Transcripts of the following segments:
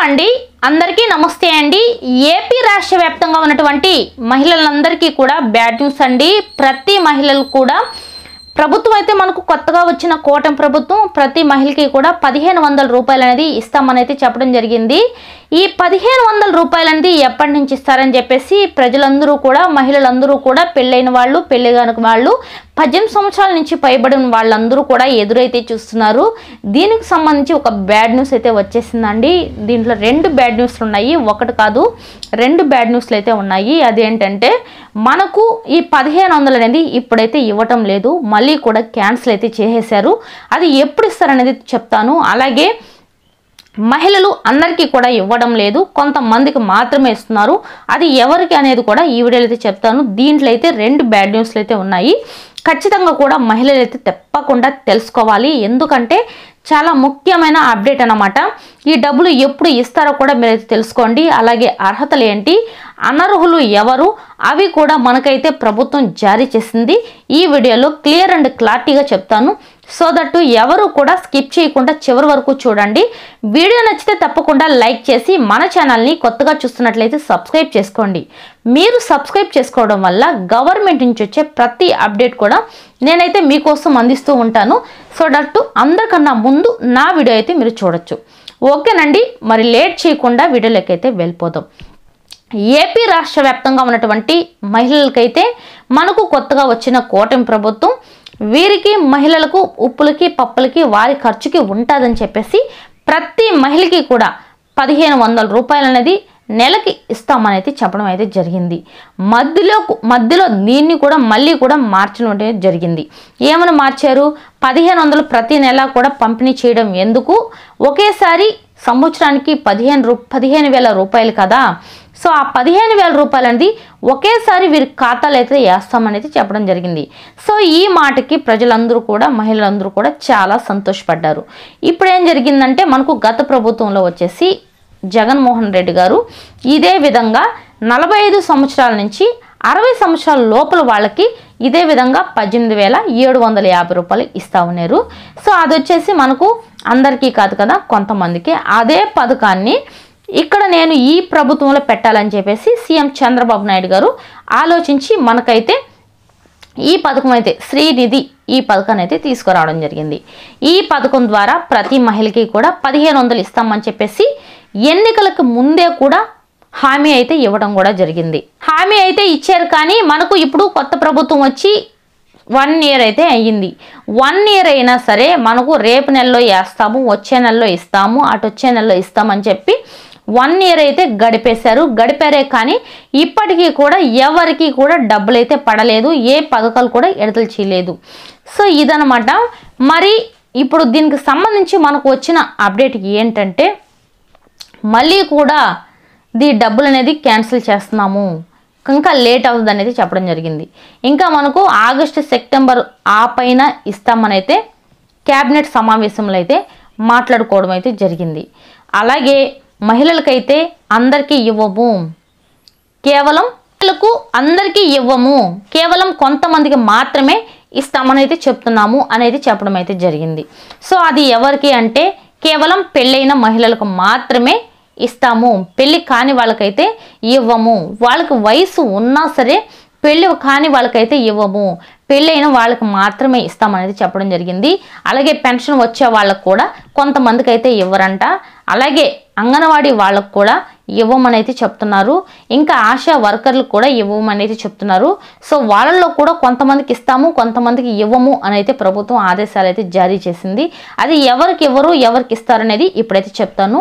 అండి అందరికీ నమస్తే అండి। ఏపీ రాష్ట్ర వ్యాప్తంగా ఉన్నటువంటి మహిళలందరికీ కూడా బ్యాడ్ న్యూస్ అండి। ప్రతి మహిళలు కూడా ప్రభుత్వం అయితే మనకు కొత్తగా వచ్చిన కూటమి ప్రభుత్వం ప్రతి మహిళకి కూడా 1500 రూపాయలు అనేది ఇస్తామని అయితే చెప్పడం జరిగింది। ఈ 1500 రూపాయలు అనేది ఎప్పటి నుంచి ఇస్తారని చెప్పేసి ప్రజలందరూ కూడా మహిళలందరూ కూడా పెళ్ళైన వాళ్ళు పెళ్లి కాని వాళ్ళు 18 సంవత్సరాల నుంచి పైబడిన వాళ్ళందరూ కూడా ఎదురైతే చూస్తున్నారు। దీనికి సంబంధించి ఒక బ్యాడ్ న్యూస్ అయితే వచ్చేసిందండి। దీంట్లో రెండు బ్యాడ్ న్యూస్లు ఉన్నాయి, ఒకటి కాదు రెండు బ్యాడ్ న్యూస్లు అయితే ఉన్నాయి। అదేంటంటే మనకు ఈ 1500 అనేది ఇప్పుడైతే ఇవ్వటం లేదు, మళ్ళీ కూడా క్యాన్సిల్ అయితే చేసేశారు। అది ఎప్పుడు ఇస్తారనేది చెప్తాను। అలాగే మహిళలు అందరికీ కూడా ఇవ్వడం లేదు, కొంతమందికి మాత్రమే ఇస్తున్నారు, అది ఎవరికి అనేది కూడా ఈ వీడియోలో అయితే చెప్తాను। దీంట్లో అయితే రెండు బ్యాడ్ న్యూస్లు అయితే ఉన్నాయి, ఖచ్చితంగా కూడా మహిళలు అయితే తప్పకుండా తెలుసుకోవాలి, ఎందుకంటే చాలా ముఖ్యమైన అప్డేట్ అన్నమాట। ఈ డబ్బులు ఎప్పుడు ఇస్తారో కూడా మీరైతే తెలుసుకోండి। అలాగే అర్హతలు ఏంటి, అనర్హులు ఎవరు, అవి కూడా మనకైతే ప్రభుత్వం జారీ చేసింది। ఈ వీడియోలో క్లియర్ అండ్ క్లారిటీగా చెప్తాను, సో దట్ ఎవరు కూడా స్కిప్ చేయకుండా చివరి వరకు చూడండి। వీడియో నచ్చితే తప్పకుండా లైక్ చేసి మన ఛానల్ని కొత్తగా చూస్తున్నట్లయితే సబ్స్క్రైబ్ చేసుకోండి। మీరు సబ్స్క్రైబ్ చేసుకోవడం వల్ల గవర్నమెంట్ నుంచి వచ్చే ప్రతి అప్డేట్ కూడా నేనైతే మీకోసం అందిస్తూ ఉంటాను, సో దట్ అందరికన్నా ముందు నా వీడియో అయితే మీరు చూడొచ్చు। ఓకేనండి, మరి లేట్ చేయకుండా వీడియోలోకి అయితే వెళ్ళిపోదాం। ఏపీ రాష్ట్ర వ్యాప్తంగా ఉన్నటువంటి మహిళలకైతే మనకు కొత్తగా వచ్చిన కూటమి ప్రభుత్వం వీరికి మహిళలకు ఉప్పులకి పప్పులకి వారి ఖర్చుకి ఉంటుందని చెప్పేసి ప్రతి మహిళకి కూడా 1500 రూపాయలు అనేది నెలకి ఇస్తామని అయితే చెప్పడం అయితే జరిగింది। మధ్యలో దీన్ని కూడా మళ్ళీ కూడా మార్చడం జరిగింది। ఏమని మార్చారు, 1500 ప్రతి నెల కూడా పంపిణీ చేయడం ఎందుకు, ఒకేసారి సంవత్సరానికి 15,000 రూపాయలు కదా, సో ఆ 15,000 రూపాయలు అనేది ఒకేసారి వీరి ఖాతాలో అయితే వేస్తామనేది చెప్పడం జరిగింది। సో ఈ మాటకి ప్రజలందరూ కూడా మహిళలందరూ కూడా చాలా సంతోషపడ్డారు। ఇప్పుడు ఏం జరిగిందంటే మనకు గత ప్రభుత్వంలో వచ్చేసి జగన్మోహన్ రెడ్డి గారు ఇదే విధంగా 45 సంవత్సరాల నుంచి 60 సంవత్సరాల లోపల వాళ్ళకి ఇదే విధంగా 18,750 రూపాయలు ఇస్తా ఉన్నారు। సో అది వచ్చేసి మనకు అందరికీ కాదు కదా, కొంతమందికి అదే పథకాన్ని ఇక్కడ నేను ఈ ప్రభుత్వంలో పెట్టాలని చెప్పేసి సీఎం చంద్రబాబు నాయుడు గారు ఆలోచించి మనకైతే ఈ పథకం అయితే శ్రీనిధి ఈ పథకాన్ని అయితే తీసుకురావడం జరిగింది। ఈ పథకం ద్వారా ప్రతి మహిళకి కూడా 1500 ఇస్తామని చెప్పేసి ఎన్నికలకు ముందే కూడా హామీ అయితే ఇవ్వడం కూడా జరిగింది। హామీ అయితే ఇచ్చారు, కానీ మనకు ఇప్పుడు కొత్త ప్రభుత్వం వచ్చి 1 ఇయర్ అయితే అయ్యింది। 1 ఇయర్ అయినా సరే మనకు రేపు నెలలో వేస్తాము, వచ్చే నెలలో ఇస్తాము, అటు వచ్చే నెలలో ఇస్తామని చెప్పి 1 ఇయర్ అయితే గడిపారే కానీ ఇప్పటికీ కూడా ఎవరికి కూడా డబ్బులు అయితే పడలేదు, ఏ పథకాలు కూడా విడుదల చేయలేదు। సో ఇదనమాట। మరి ఇప్పుడు దీనికి సంబంధించి మనకు వచ్చిన అప్డేట్ ఏంటంటే మళ్ళీ కూడా డబ్బులు అనేది క్యాన్సిల్ చేస్తున్నాము, ఇంకా లేట్ అవుతుంది అనేది చెప్పడం జరిగింది। ఇంకా మనకు ఆగస్టు సెప్టెంబర్ ఆ పైన ఇస్తామని అయితే క్యాబినెట్ సమావేశంలో అయితే మాట్లాడుకోవడం అయితే జరిగింది। అలాగే మహిళలకైతే అందరికీ ఇవ్వము, కేవలం అందరికీ ఇవ్వము, కేవలం కొంతమందికి మాత్రమే ఇస్తామని అయితే చెప్తున్నాము అనేది చెప్పడం అయితే జరిగింది। సో అది ఎవరికి అంటే కేవలం పెళ్ళైన మహిళలకు మాత్రమే ఇస్తాము, పెళ్ళి కాని వాళ్ళకైతే ఇవ్వము, వాళ్ళకి వయసు ఉన్నా సరే పెళ్ళి కాని వాళ్ళకైతే ఇవ్వము, పెళ్ళైన వాళ్ళకి మాత్రమే ఇస్తామనేది చెప్పడం జరిగింది। అలాగే పెన్షన్ వచ్చే వాళ్ళకు కూడా కొంతమందికి అయితే ఇవ్వరంట, అలాగే అంగన్వాడీ వాళ్ళకు కూడా ఇవ్వమని అయితే చెప్తున్నారు, ఇంకా ఆశా వర్కర్లకు కూడా ఇవ్వమని అయితే చెప్తున్నారు। సో వాళ్ళల్లో కూడా కొంతమందికి ఇస్తాము కొంతమందికి ఇవ్వము అని అయితే ప్రభుత్వం ఆదేశాలు అయితే జారీ చేసింది। అది ఎవరికి ఇవ్వరు ఎవరికి ఇస్తారనేది ఇప్పుడైతే చెప్తాను।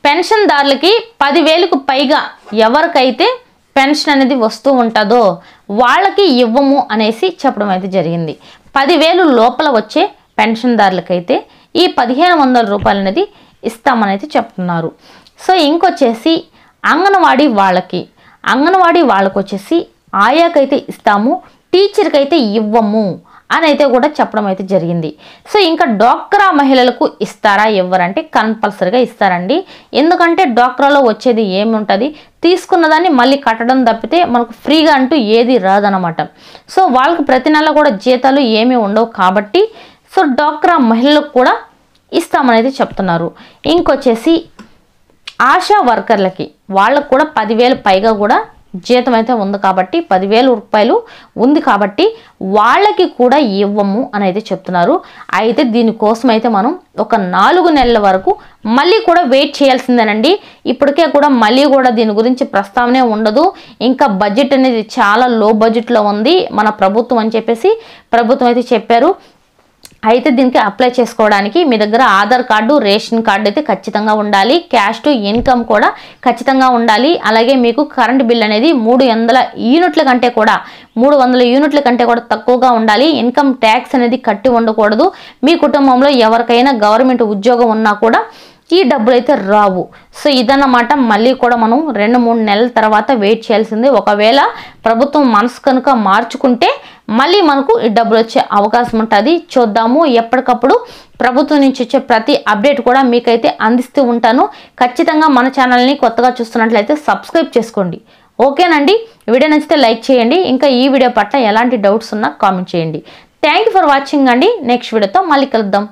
పెన్షన్దారులకి 10,000కు పైగా ఎవరికైతే పెన్షన్ అనేది వస్తూ ఉంటుందో వాళ్ళకి ఇవ్వము అనేసి చెప్పడం అయితే జరిగింది। 10,000 లోపల వచ్చే పెన్షన్దారులకైతే ఈ 1500 రూపాయలు అనేది ఇస్తామని అయితే చెప్తున్నారు। సో ఇంకొచ్చేసి అంగన్వాడీ వాళ్ళకి వచ్చేసి ఆయాకైతే ఇస్తాము, టీచర్కి అయితే ఇవ్వము అని అయితే కూడా చెప్పడం అయితే జరిగింది। సో ఇంకా డ్వాక్రా మహిళలకు ఇస్తారా ఇవ్వరంటే కంపల్సరీగా ఇస్తారండి, ఎందుకంటే డ్వాక్రాలో వచ్చేది ఏమి ఉంటుంది, తీసుకున్నదాన్ని మళ్ళీ కట్టడం తప్పితే మనకు ఫ్రీగా అంటూ ఏది రాదనమాట। సో వాళ్ళకి ప్రతి నెల కూడా జీతాలు ఏమీ ఉండవు కాబట్టి సో డ్వాక్రా మహిళలకు కూడా ఇస్తామనేది చెప్తున్నారు। ఇంకొచ్చేసి ఆశా వర్కర్లకి వాళ్ళకు కూడా 10,000 పైగా కూడా జీతం అయితే ఉంది కాబట్టి 10,000 రూపాయలు ఉంది కాబట్టి వాళ్ళకి కూడా ఇవ్వము అని అయితే చెప్తున్నారు. అయితే దీనికోసం అయితే మనం ఒక 4 నెలల వరకు మళ్ళీ కూడా వెయిట్ చేయాల్సిందేనండి. ఇప్పటికే కూడా మళ్ళీ కూడా దీని గురించి ప్రస్తావనే ఉండదు. ఇంకా బడ్జెట్ అనేది చాలా లో బడ్జెట్లో ఉంది మన ప్రభుత్వం అని చెప్పేసి ప్రభుత్వం అయితే చెప్పారు. అయితే దీనికి అప్లై చేసుకోవడానికి మీ దగ్గర ఆధార్ కార్డు, రేషన్ కార్డు అయితే ఖచ్చితంగా ఉండాలి. క్యాష్ టు ఇన్కమ్ కూడా ఖచ్చితంగా ఉండాలి. అలాగే మీకు కరెంట్ బిల్ అనేది 300 యూనిట్ల కంటే కూడా 300 యూనిట్ల కంటే కూడా తక్కువగా ఉండాలి. ఇన్కమ్ ట్యాక్స్ అనేది కట్టి ఉండకూడదు. మీ కుటుంబంలో ఎవరికైనా గవర్నమెంట్ ఉద్యోగం ఉన్నా కూడా ఈ డబ్బులు అయితే రావు. సో ఇదన్నమాట. మళ్ళీ కూడా మనం 2-3 నెలల తర్వాత వెయిట్ చేయాల్సింది. ఒకవేళ ప్రభుత్వం మనసు కనుక మార్చుకుంటే మళ్ళీ మనకు ఈ డబ్బులు వచ్చే అవకాశం ఉంటుంది. చూద్దాము. ఎప్పటికప్పుడు ప్రభుత్వం నుంచి వచ్చే ప్రతి అప్డేట్ కూడా మీకైతే అందిస్తూ ఉంటాను. ఖచ్చితంగా మన ఛానల్ని కొత్తగా చూస్తున్నట్లయితే సబ్స్క్రైబ్ చేసుకోండి. ఓకేనండి. వీడియో నచ్చితే లైక్ చేయండి. ఇంకా ఈ వీడియో పట్ల ఎలాంటి డౌట్స్ ఉన్నా కామెంట్ చేయండి. థ్యాంక్ యూ ఫర్ వాచింగ్ అండి. నెక్స్ట్ వీడియోతో మళ్ళీ కలుద్దాం.